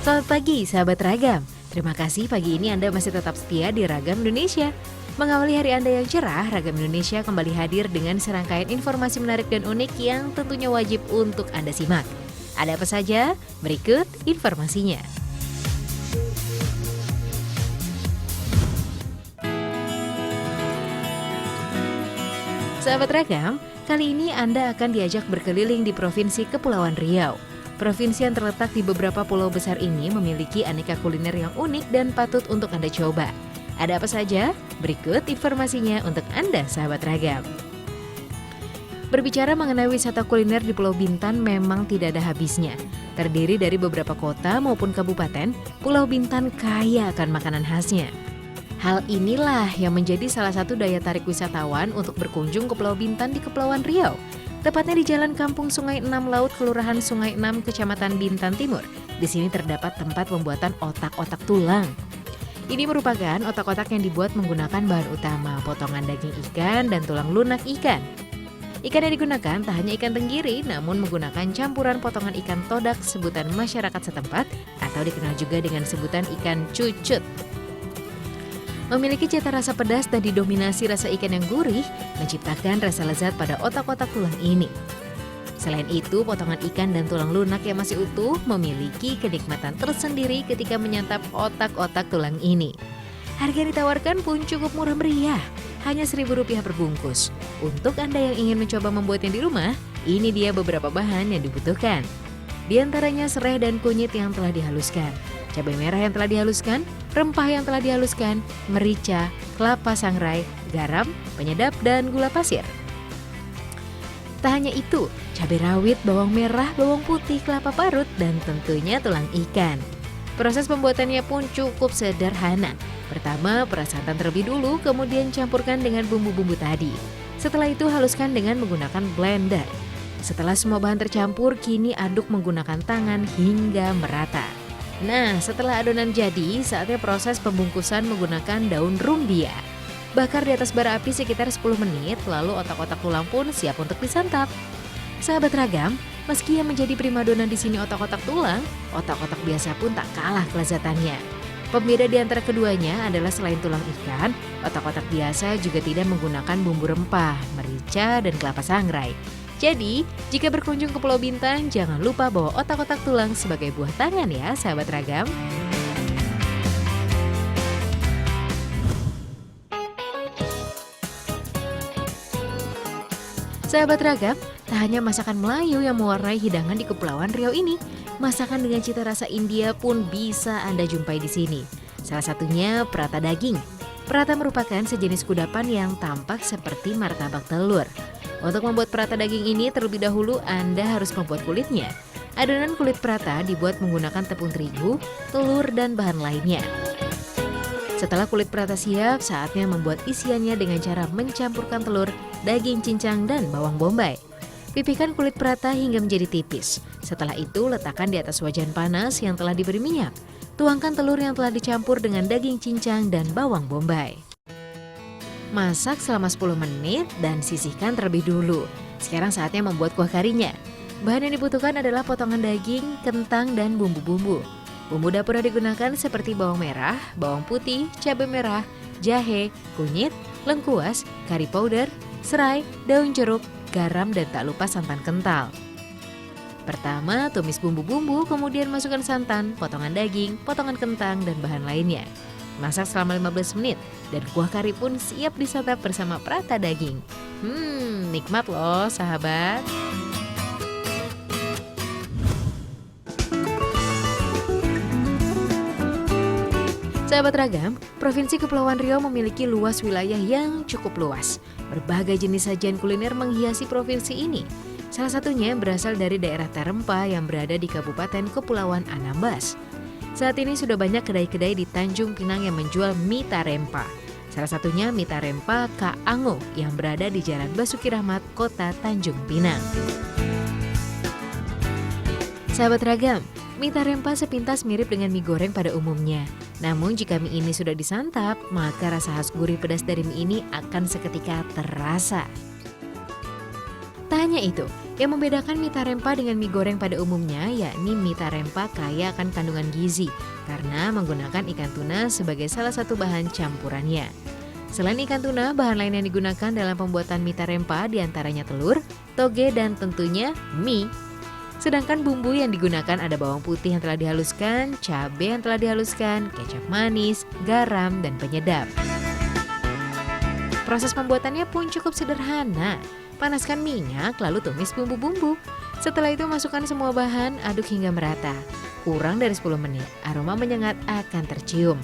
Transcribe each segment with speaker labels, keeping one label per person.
Speaker 1: Selamat pagi, sahabat Ragam. Terima kasih pagi ini Anda masih tetap setia di Ragam Indonesia. Mengawali hari Anda yang cerah, Ragam Indonesia kembali hadir dengan serangkaian informasi menarik dan unik yang tentunya wajib untuk Anda simak. Ada apa saja? Berikut informasinya. Sahabat Ragam, kali ini Anda akan diajak berkeliling di Provinsi Kepulauan Riau. Provinsi yang terletak di beberapa pulau besar ini memiliki aneka kuliner yang unik dan patut untuk Anda coba. Ada apa saja? Berikut informasinya untuk Anda, sahabat Ragam. Berbicara mengenai wisata kuliner di Pulau Bintan memang tidak ada habisnya. Terdiri dari beberapa kota maupun kabupaten, Pulau Bintan kaya akan makanan khasnya. Hal inilah yang menjadi salah satu daya tarik wisatawan untuk berkunjung ke Pulau Bintan di Kepulauan Riau. Tepatnya di Jalan Kampung Sungai 6 Laut, Kelurahan Sungai 6, Kecamatan Bintan Timur. Di sini terdapat tempat pembuatan otak-otak tulang. Ini merupakan otak-otak yang dibuat menggunakan bahan utama potongan daging ikan dan tulang lunak ikan. Ikan yang digunakan tak hanya ikan tenggiri, namun menggunakan campuran potongan ikan todak sebutan masyarakat setempat atau dikenal juga dengan sebutan ikan cucut. Memiliki cita rasa pedas dan didominasi rasa ikan yang gurih, menciptakan rasa lezat pada otak-otak tulang ini. Selain itu, potongan ikan dan tulang lunak yang masih utuh memiliki kenikmatan tersendiri ketika menyantap otak-otak tulang ini. Harga yang ditawarkan pun cukup murah meriah, hanya Rp1.000 per bungkus. Untuk Anda yang ingin mencoba membuatnya di rumah, ini dia beberapa bahan yang dibutuhkan. Di antaranya serai dan kunyit yang telah dihaluskan, cabai merah yang telah dihaluskan, rempah yang telah dihaluskan, merica, kelapa sangrai, garam, penyedap, dan gula pasir. Tak hanya itu, cabai rawit, bawang merah, bawang putih, kelapa parut, dan tentunya tulang ikan. Proses pembuatannya pun cukup sederhana. Pertama, peras santan terlebih dulu, kemudian campurkan dengan bumbu-bumbu tadi. Setelah itu haluskan dengan menggunakan blender. Setelah semua bahan tercampur, kini aduk menggunakan tangan hingga merata. Nah, setelah adonan jadi, saatnya proses pembungkusan menggunakan daun rumbia. Bakar di atas bara api sekitar 10 menit, lalu otak-otak tulang pun siap untuk disantap. Sahabat Ragam, meski yang menjadi primadona di sini otak-otak tulang, otak-otak biasa pun tak kalah kelezatannya. Pembeda di antara keduanya adalah selain tulang ikan, otak-otak biasa juga tidak menggunakan bumbu rempah, merica, dan kelapa sangrai. Jadi, jika berkunjung ke Pulau Bintan, jangan lupa bawa otak-otak tulang sebagai buah tangan ya, sahabat Ragam. Sahabat Ragam, tak hanya masakan Melayu yang mewarnai hidangan di Kepulauan Riau ini, masakan dengan cita rasa India pun bisa Anda jumpai di sini. Salah satunya prata daging. Prata merupakan sejenis kudapan yang tampak seperti martabak telur. Untuk membuat prata daging ini terlebih dahulu Anda harus membuat kulitnya. Adonan kulit prata dibuat menggunakan tepung terigu, telur, dan bahan lainnya. Setelah kulit prata siap, saatnya membuat isiannya dengan cara mencampurkan telur, daging cincang, dan bawang bombay. Pipihkan kulit prata hingga menjadi tipis. Setelah itu letakkan di atas wajan panas yang telah diberi minyak. Tuangkan telur yang telah dicampur dengan daging cincang dan bawang bombay. Masak selama 10 menit dan sisihkan terlebih dulu. Sekarang saatnya membuat kuah karinya. Bahan yang dibutuhkan adalah potongan daging, kentang, dan bumbu-bumbu. Bumbu dapur yang digunakan seperti bawang merah, bawang putih, cabai merah, jahe, kunyit, lengkuas, kari powder, serai, daun jeruk, garam, dan tak lupa santan kental. Pertama, tumis bumbu-bumbu, kemudian masukkan santan, potongan daging, potongan kentang, dan bahan lainnya. Masak selama 15 menit dan kuah kari pun siap disantap bersama prata daging. Nikmat loh sahabat. Sahabat Ragam, Provinsi Kepulauan Riau memiliki luas wilayah yang cukup luas. Berbagai jenis sajian kuliner menghiasi provinsi ini. Salah satunya berasal dari daerah Tarempa yang berada di Kabupaten Kepulauan Anambas. Saat ini sudah banyak kedai-kedai di Tanjung Pinang yang menjual mie tarempa. Salah satunya mie tarempa Kak Ango yang berada di Jalan Basuki Rahmat, Kota Tanjung Pinang. Sahabat Ragam, mie tarempa sepintas mirip dengan mie goreng pada umumnya. Namun jika mie ini sudah disantap, maka rasa khas gurih pedas dari mie ini akan seketika terasa. Tak hanya itu, yang membedakan mie tarempa dengan mie goreng pada umumnya yakni mie tarempa kaya akan kandungan gizi karena menggunakan ikan tuna sebagai salah satu bahan campurannya. Selain ikan tuna, bahan lain yang digunakan dalam pembuatan mie tarempa diantaranya telur, toge, dan tentunya mie. Sedangkan bumbu yang digunakan ada bawang putih yang telah dihaluskan, cabai yang telah dihaluskan, kecap manis, garam, dan penyedap. Proses pembuatannya pun cukup sederhana. Panaskan minyak, lalu tumis bumbu-bumbu. Setelah itu masukkan semua bahan, aduk hingga merata. Kurang dari 10 menit, aroma menyengat akan tercium.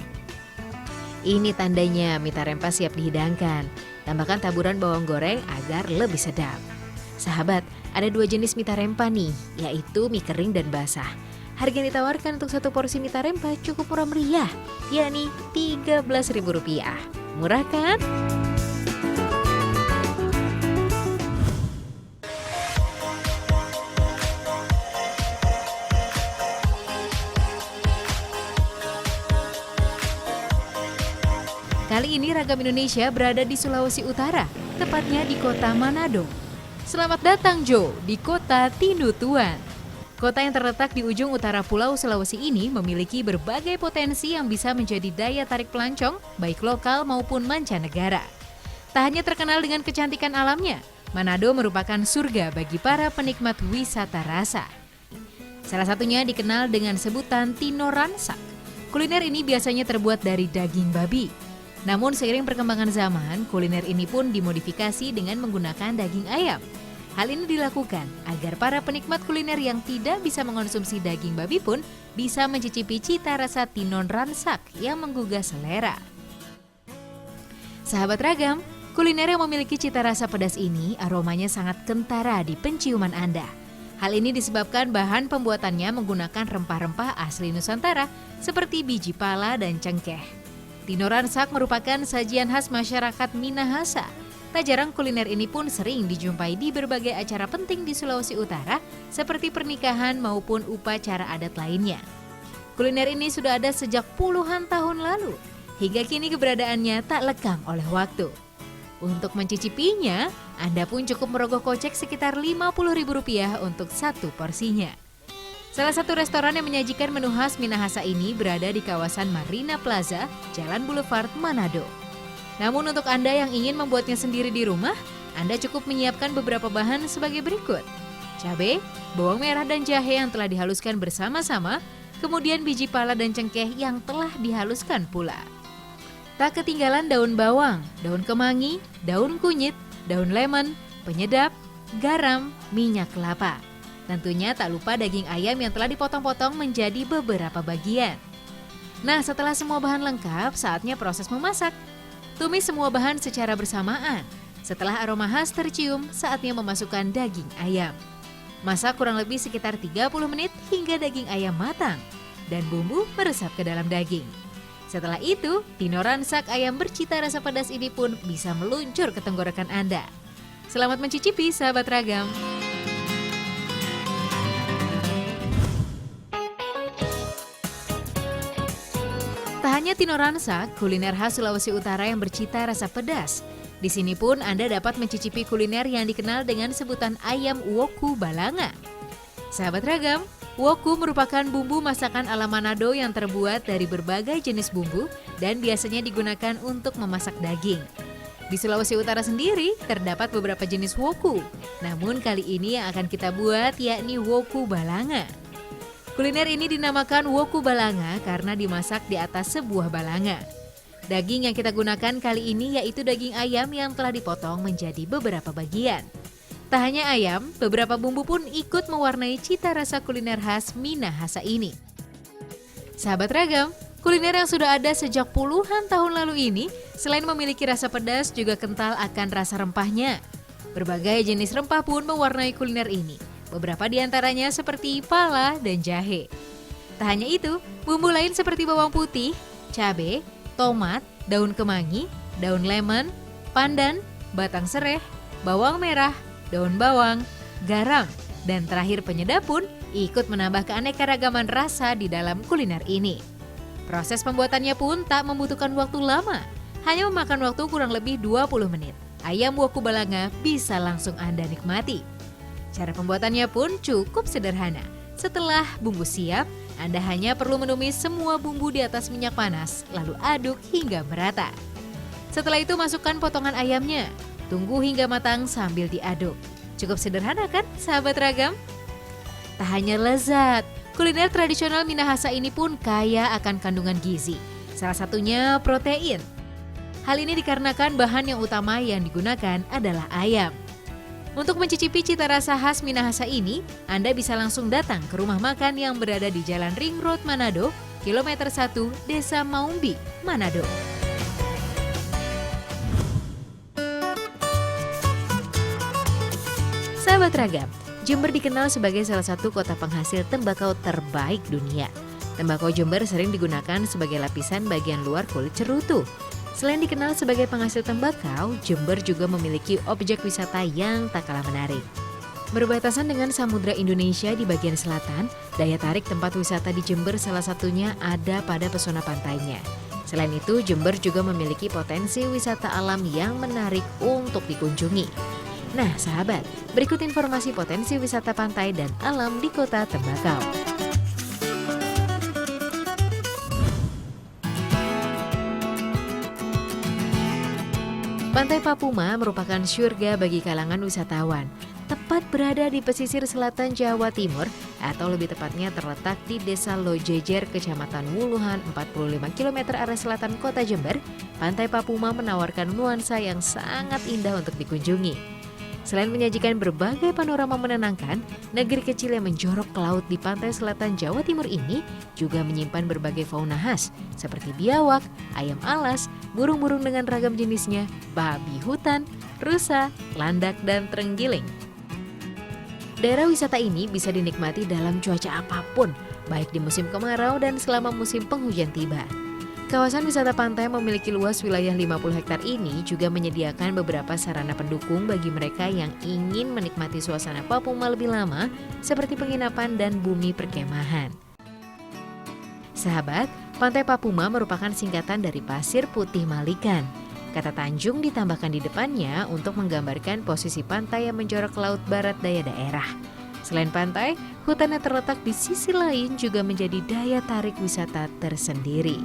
Speaker 1: Ini tandanya mie tarempa siap dihidangkan. Tambahkan taburan bawang goreng agar lebih sedap. Sahabat, ada 2 jenis mie tarempa nih, yaitu mie kering dan basah. Harga yang ditawarkan untuk satu porsi mie tarempa cukup murah meriah, yakni Rp13.000. Murah kan? Kali ini Ragam Indonesia berada di Sulawesi Utara, tepatnya di kota Manado. Selamat datang Jo, di kota Tinutuan. Kota yang terletak di ujung utara Pulau Sulawesi ini memiliki berbagai potensi yang bisa menjadi daya tarik pelancong, baik lokal maupun mancanegara. Tak hanya terkenal dengan kecantikan alamnya, Manado merupakan surga bagi para penikmat wisata rasa. Salah satunya dikenal dengan sebutan tinoransak. Kuliner ini biasanya terbuat dari daging babi. Namun seiring perkembangan zaman, kuliner ini pun dimodifikasi dengan menggunakan daging ayam. Hal ini dilakukan agar para penikmat kuliner yang tidak bisa mengonsumsi daging babi pun bisa mencicipi cita rasa tinon ransak yang menggugah selera. Sahabat Ragam, kuliner yang memiliki cita rasa pedas ini aromanya sangat kentara di penciuman Anda. Hal ini disebabkan bahan pembuatannya menggunakan rempah-rempah asli Nusantara seperti biji pala dan cengkeh. Tinoransak merupakan sajian khas masyarakat Minahasa. Tak jarang kuliner ini pun sering dijumpai di berbagai acara penting di Sulawesi Utara seperti pernikahan maupun upacara adat lainnya. Kuliner ini sudah ada sejak puluhan tahun lalu. Hingga kini keberadaannya tak lekang oleh waktu. Untuk mencicipinya, Anda pun cukup merogoh kocek sekitar Rp50.000 untuk satu porsinya. Salah satu restoran yang menyajikan menu khas Minahasa ini berada di kawasan Marina Plaza, Jalan Boulevard, Manado. Namun untuk Anda yang ingin membuatnya sendiri di rumah, Anda cukup menyiapkan beberapa bahan sebagai berikut. Cabai, bawang merah dan jahe yang telah dihaluskan bersama-sama, kemudian biji pala dan cengkeh yang telah dihaluskan pula. Tak ketinggalan daun bawang, daun kemangi, daun kunyit, daun lemon, penyedap, garam, minyak kelapa. Tentunya tak lupa daging ayam yang telah dipotong-potong menjadi beberapa bagian. Nah, setelah semua bahan lengkap, saatnya proses memasak. Tumis semua bahan secara bersamaan. Setelah aroma khas tercium, saatnya memasukkan daging ayam. Masak kurang lebih sekitar 30 menit hingga daging ayam matang dan bumbu meresap ke dalam daging. Setelah itu, tinoransak ayam bercita rasa pedas ini pun bisa meluncur ke tenggorokan Anda. Selamat mencicipi, sahabat Ragam. Tak hanya tinoransak, kuliner khas Sulawesi Utara yang bercita rasa pedas. Di sini pun Anda dapat mencicipi kuliner yang dikenal dengan sebutan ayam woku balanga. Sahabat Ragam, woku merupakan bumbu masakan ala Manado yang terbuat dari berbagai jenis bumbu dan biasanya digunakan untuk memasak daging. Di Sulawesi Utara sendiri terdapat beberapa jenis woku, namun kali ini yang akan kita buat yakni woku balanga. Kuliner ini dinamakan woku balanga karena dimasak di atas sebuah balanga. Daging yang kita gunakan kali ini yaitu daging ayam yang telah dipotong menjadi beberapa bagian. Tak hanya ayam, beberapa bumbu pun ikut mewarnai cita rasa kuliner khas Minahasa ini. Sahabat Ragam, kuliner yang sudah ada sejak puluhan tahun lalu ini, selain memiliki rasa pedas juga kental akan rasa rempahnya. Berbagai jenis rempah pun mewarnai kuliner ini. Beberapa di antaranya seperti pala dan jahe. Tak hanya itu, bumbu lain seperti bawang putih, cabai, tomat, daun kemangi, daun lemon, pandan, batang sereh, bawang merah, daun bawang, garam, dan terakhir penyedap pun ikut menambah keanekaragaman rasa di dalam kuliner ini. Proses pembuatannya pun tak membutuhkan waktu lama, hanya memakan waktu kurang lebih 20 menit. Ayam woku balanga bisa langsung Anda nikmati. Cara pembuatannya pun cukup sederhana. Setelah bumbu siap, Anda hanya perlu menumis semua bumbu di atas minyak panas, lalu aduk hingga merata. Setelah itu masukkan potongan ayamnya. Tunggu hingga matang sambil diaduk. Cukup sederhana kan, sahabat Ragam? Tak hanya lezat, kuliner tradisional Minahasa ini pun kaya akan kandungan gizi. Salah satunya protein. Hal ini dikarenakan bahan yang utama yang digunakan adalah ayam. Untuk mencicipi cita rasa khas Minahasa ini, Anda bisa langsung datang ke rumah makan yang berada di Jalan Ring Road Manado, kilometer 1, Desa Maumbi, Manado. Sahabat Ragam, Jember dikenal sebagai salah satu kota penghasil tembakau terbaik dunia. Tembakau Jember sering digunakan sebagai lapisan bagian luar kulit cerutu. Selain dikenal sebagai penghasil tembakau, Jember juga memiliki objek wisata yang tak kalah menarik. Berbatasan dengan Samudra Indonesia di bagian selatan, daya tarik tempat wisata di Jember salah satunya ada pada pesona pantainya. Selain itu, Jember juga memiliki potensi wisata alam yang menarik untuk dikunjungi. Nah, sahabat, berikut informasi potensi wisata pantai dan alam di Kota Tembakau. Pantai Papuma merupakan surga bagi kalangan wisatawan. Tepat berada di pesisir selatan Jawa Timur, atau lebih tepatnya terletak di Desa Lojejer, Kecamatan Wuluhan, 45 km arah selatan Kota Jember, Pantai Papuma menawarkan nuansa yang sangat indah untuk dikunjungi. Selain menyajikan berbagai panorama menenangkan, negeri kecil yang menjorok ke laut di pantai selatan Jawa Timur ini juga menyimpan berbagai fauna khas seperti biawak, ayam alas, burung-burung dengan ragam jenisnya, babi hutan, rusa, landak, dan terenggiling. Daerah wisata ini bisa dinikmati dalam cuaca apapun, baik di musim kemarau dan selama musim penghujan tiba. Kawasan wisata pantai memiliki luas wilayah 50 hektar ini juga menyediakan beberapa sarana pendukung bagi mereka yang ingin menikmati suasana Papuma lebih lama, seperti penginapan dan bumi perkemahan. Sahabat, Pantai Papuma merupakan singkatan dari Pasir Putih Malikan. Kata Tanjung ditambahkan di depannya untuk menggambarkan posisi pantai yang menjorok ke laut barat daya daerah. Selain pantai, hutan yang terletak di sisi lain juga menjadi daya tarik wisata tersendiri.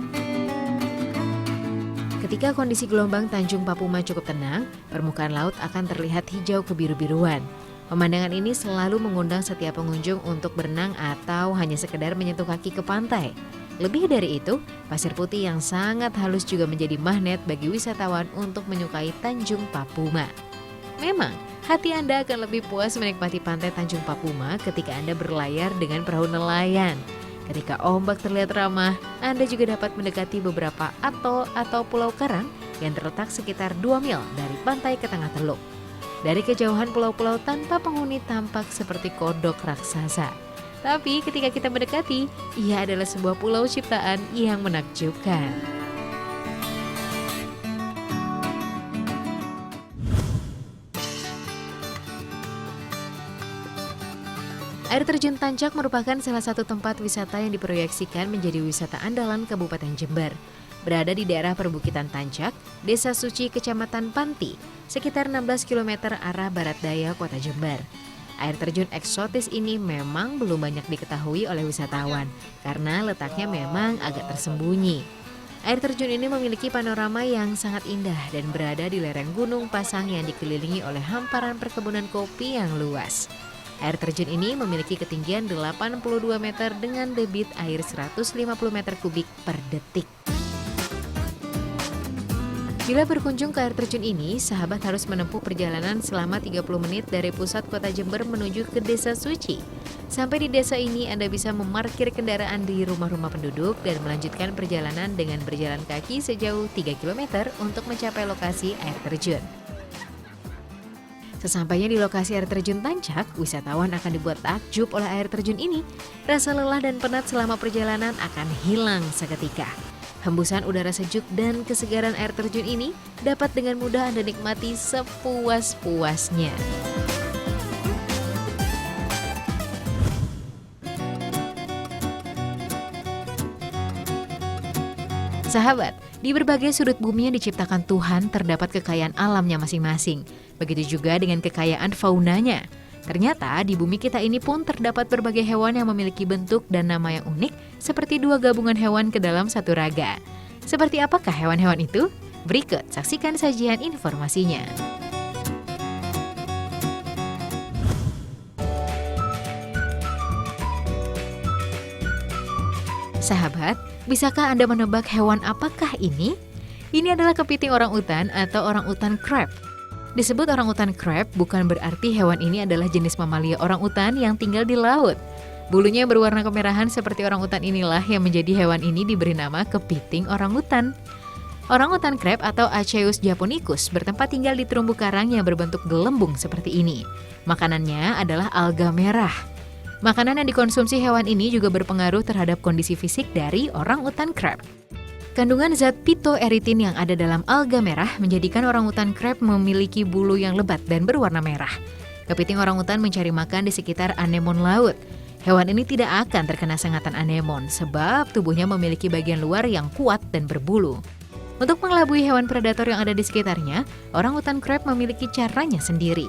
Speaker 1: Ketika kondisi gelombang Tanjung Papuma cukup tenang, permukaan laut akan terlihat hijau kebiru-biruan. Pemandangan ini selalu mengundang setiap pengunjung untuk berenang atau hanya sekedar menyentuh kaki ke pantai. Lebih dari itu, pasir putih yang sangat halus juga menjadi magnet bagi wisatawan untuk menyukai Tanjung Papuma. Memang, hati Anda akan lebih puas menikmati pantai Tanjung Papuma ketika Anda berlayar dengan perahu nelayan. Ketika ombak terlihat ramah, Anda juga dapat mendekati beberapa atol atau pulau karang yang terletak sekitar 2 mil dari pantai ke tengah teluk. Dari kejauhan pulau-pulau tanpa penghuni tampak seperti kodok raksasa. Tapi ketika kita mendekati, ia adalah sebuah pulau ciptaan yang menakjubkan. Air terjun Tancak merupakan salah satu tempat wisata yang diproyeksikan menjadi wisata andalan Kabupaten Jember. Berada di daerah perbukitan Tancak, Desa Suci, Kecamatan Panti, sekitar 16 km arah barat daya Kota Jember. Air terjun eksotis ini memang belum banyak diketahui oleh wisatawan karena letaknya memang agak tersembunyi. Air terjun ini memiliki panorama yang sangat indah dan berada di lereng Gunung Pasang yang dikelilingi oleh hamparan perkebunan kopi yang luas. Air terjun ini memiliki ketinggian 82 meter dengan debit air 150 meter kubik per detik. Bila berkunjung ke air terjun ini, sahabat harus menempuh perjalanan selama 30 menit dari pusat kota Jember menuju ke Desa Suci. Sampai di desa ini Anda bisa memarkir kendaraan di rumah-rumah penduduk dan melanjutkan perjalanan dengan berjalan kaki sejauh 3 km untuk mencapai lokasi air terjun. Sesampainya di lokasi air terjun Tancak, wisatawan akan dibuat takjub oleh air terjun ini. Rasa lelah dan penat selama perjalanan akan hilang seketika. Hembusan udara sejuk dan kesegaran air terjun ini dapat dengan mudah Anda nikmati sepuas-puasnya. Sahabat, di berbagai sudut bumi yang diciptakan Tuhan terdapat kekayaan alamnya masing-masing. Begitu juga dengan kekayaan faunanya. Ternyata di bumi kita ini pun terdapat berbagai hewan yang memiliki bentuk dan nama yang unik seperti dua gabungan hewan ke dalam satu raga. Seperti apakah hewan-hewan itu? Berikut saksikan sajian informasinya. Sahabat, bisakah Anda menebak hewan apakah ini? Ini adalah kepiting orangutan atau orangutan crab. Disebut orangutan crab bukan berarti hewan ini adalah jenis mamalia orangutan yang tinggal di laut. Bulunya berwarna kemerahan seperti orangutan inilah yang menjadi hewan ini diberi nama kepiting orangutan. Orangutan crab atau Acheus japonicus bertempat tinggal di terumbu karang yang berbentuk gelembung seperti ini. Makanannya adalah alga merah. Makanan yang dikonsumsi hewan ini juga berpengaruh terhadap kondisi fisik dari orangutan crab. Kandungan zat phytoerythrin yang ada dalam alga merah menjadikan orangutan crab memiliki bulu yang lebat dan berwarna merah. Kepiting orangutan mencari makan di sekitar anemon laut. Hewan ini tidak akan terkena sengatan anemon sebab tubuhnya memiliki bagian luar yang kuat dan berbulu. Untuk mengelabui hewan predator yang ada di sekitarnya, orangutan crab memiliki caranya sendiri.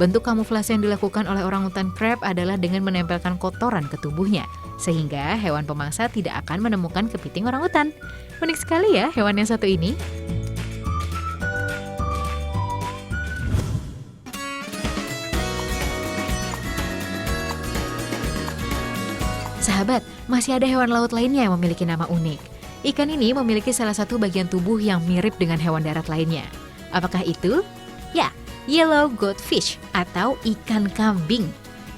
Speaker 1: Bentuk kamuflase yang dilakukan oleh orangutan crab adalah dengan menempelkan kotoran ke tubuhnya, sehingga hewan pemangsa tidak akan menemukan kepiting orangutan. Unik sekali ya hewan yang satu ini. Sahabat, masih ada hewan laut lainnya yang memiliki nama unik. Ikan ini memiliki salah satu bagian tubuh yang mirip dengan hewan darat lainnya. Apakah itu? Ya, yellow goldfish atau ikan kambing.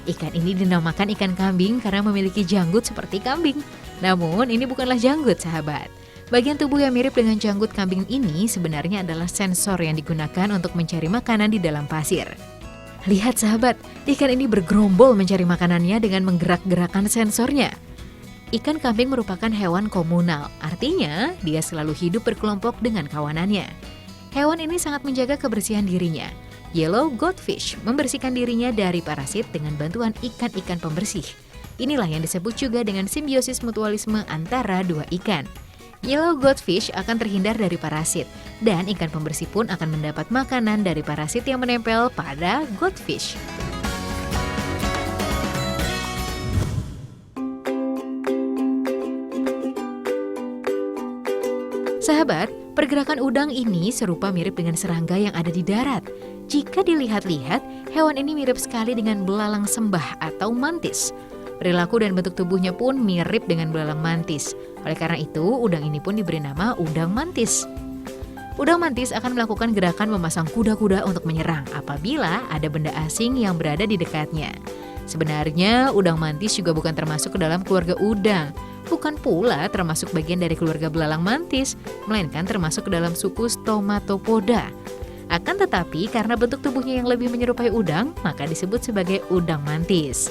Speaker 1: Ikan ini dinamakan ikan kambing karena memiliki janggut seperti kambing. Namun ini bukanlah janggut, sahabat. Bagian tubuh yang mirip dengan janggut kambing ini sebenarnya adalah sensor yang digunakan untuk mencari makanan di dalam pasir. Lihat sahabat, ikan ini bergerombol mencari makanannya dengan menggerak-gerakan sensornya. Ikan kambing merupakan hewan komunal, artinya dia selalu hidup berkelompok dengan kawanannya. Hewan ini sangat menjaga kebersihan dirinya. Yellow goldfish membersihkan dirinya dari parasit dengan bantuan ikan-ikan pembersih. Inilah yang disebut juga dengan simbiosis mutualisme antara dua ikan. Yellow goldfish akan terhindar dari parasit, dan ikan pembersih pun akan mendapat makanan dari parasit yang menempel pada goldfish. Sahabat, pergerakan udang ini serupa mirip dengan serangga yang ada di darat. Jika dilihat-lihat, hewan ini mirip sekali dengan belalang sembah atau mantis. Perilaku dan bentuk tubuhnya pun mirip dengan belalang mantis. Oleh karena itu, udang ini pun diberi nama udang mantis. Udang mantis akan melakukan gerakan memasang kuda-kuda untuk menyerang apabila ada benda asing yang berada di dekatnya. Sebenarnya, udang mantis juga bukan termasuk ke dalam keluarga udang. Bukan pula termasuk bagian dari keluarga belalang mantis, melainkan termasuk ke dalam suku Stomatopoda. Akan tetapi, karena bentuk tubuhnya yang lebih menyerupai udang, maka disebut sebagai udang mantis.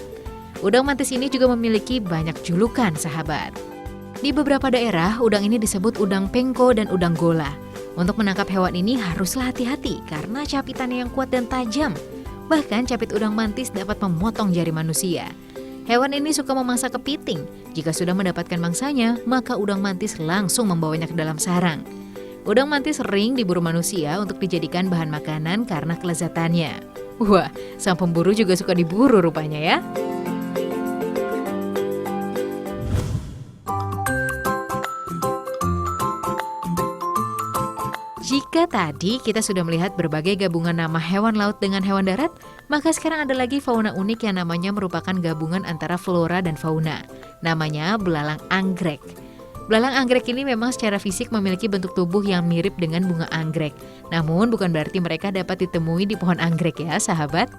Speaker 1: Udang mantis ini juga memiliki banyak julukan, sahabat. Di beberapa daerah, udang ini disebut udang pengko dan udang gola. Untuk menangkap hewan ini haruslah hati-hati karena capitannya yang kuat dan tajam. Bahkan capit udang mantis dapat memotong jari manusia. Hewan ini suka memangsa kepiting. Jika sudah mendapatkan mangsanya, maka udang mantis langsung membawanya ke dalam sarang. Udang mantis sering diburu manusia untuk dijadikan bahan makanan karena kelezatannya. Wah, sang pemburu juga suka diburu rupanya ya. Jika tadi kita sudah melihat berbagai gabungan nama hewan laut dengan hewan darat, maka sekarang ada lagi fauna unik yang namanya merupakan gabungan antara flora dan fauna. Namanya belalang anggrek. Belalang anggrek ini memang secara fisik memiliki bentuk tubuh yang mirip dengan bunga anggrek. Namun bukan berarti mereka dapat ditemui di pohon anggrek ya sahabat.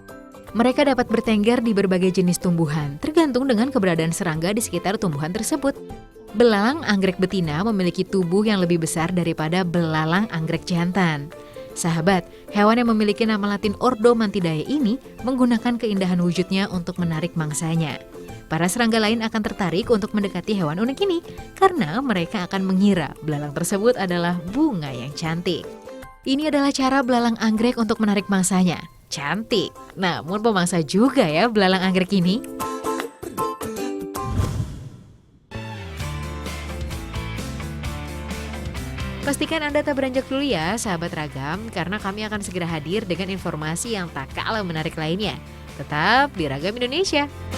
Speaker 1: Mereka dapat bertengger di berbagai jenis tumbuhan, tergantung dengan keberadaan serangga di sekitar tumbuhan tersebut. Belalang anggrek betina memiliki tubuh yang lebih besar daripada belalang anggrek jantan. Sahabat, hewan yang memiliki nama latin Ordo mantidae ini menggunakan keindahan wujudnya untuk menarik mangsanya. Para serangga lain akan tertarik untuk mendekati hewan unik ini karena mereka akan mengira belalang tersebut adalah bunga yang cantik. Ini adalah cara belalang anggrek untuk menarik mangsanya. Cantik, namun pemangsa juga ya belalang anggrek ini. Pastikan Anda tak beranjak dulu ya, sahabat ragam, karena kami akan segera hadir dengan informasi yang tak kalah menarik lainnya. Tetap di Ragam Indonesia.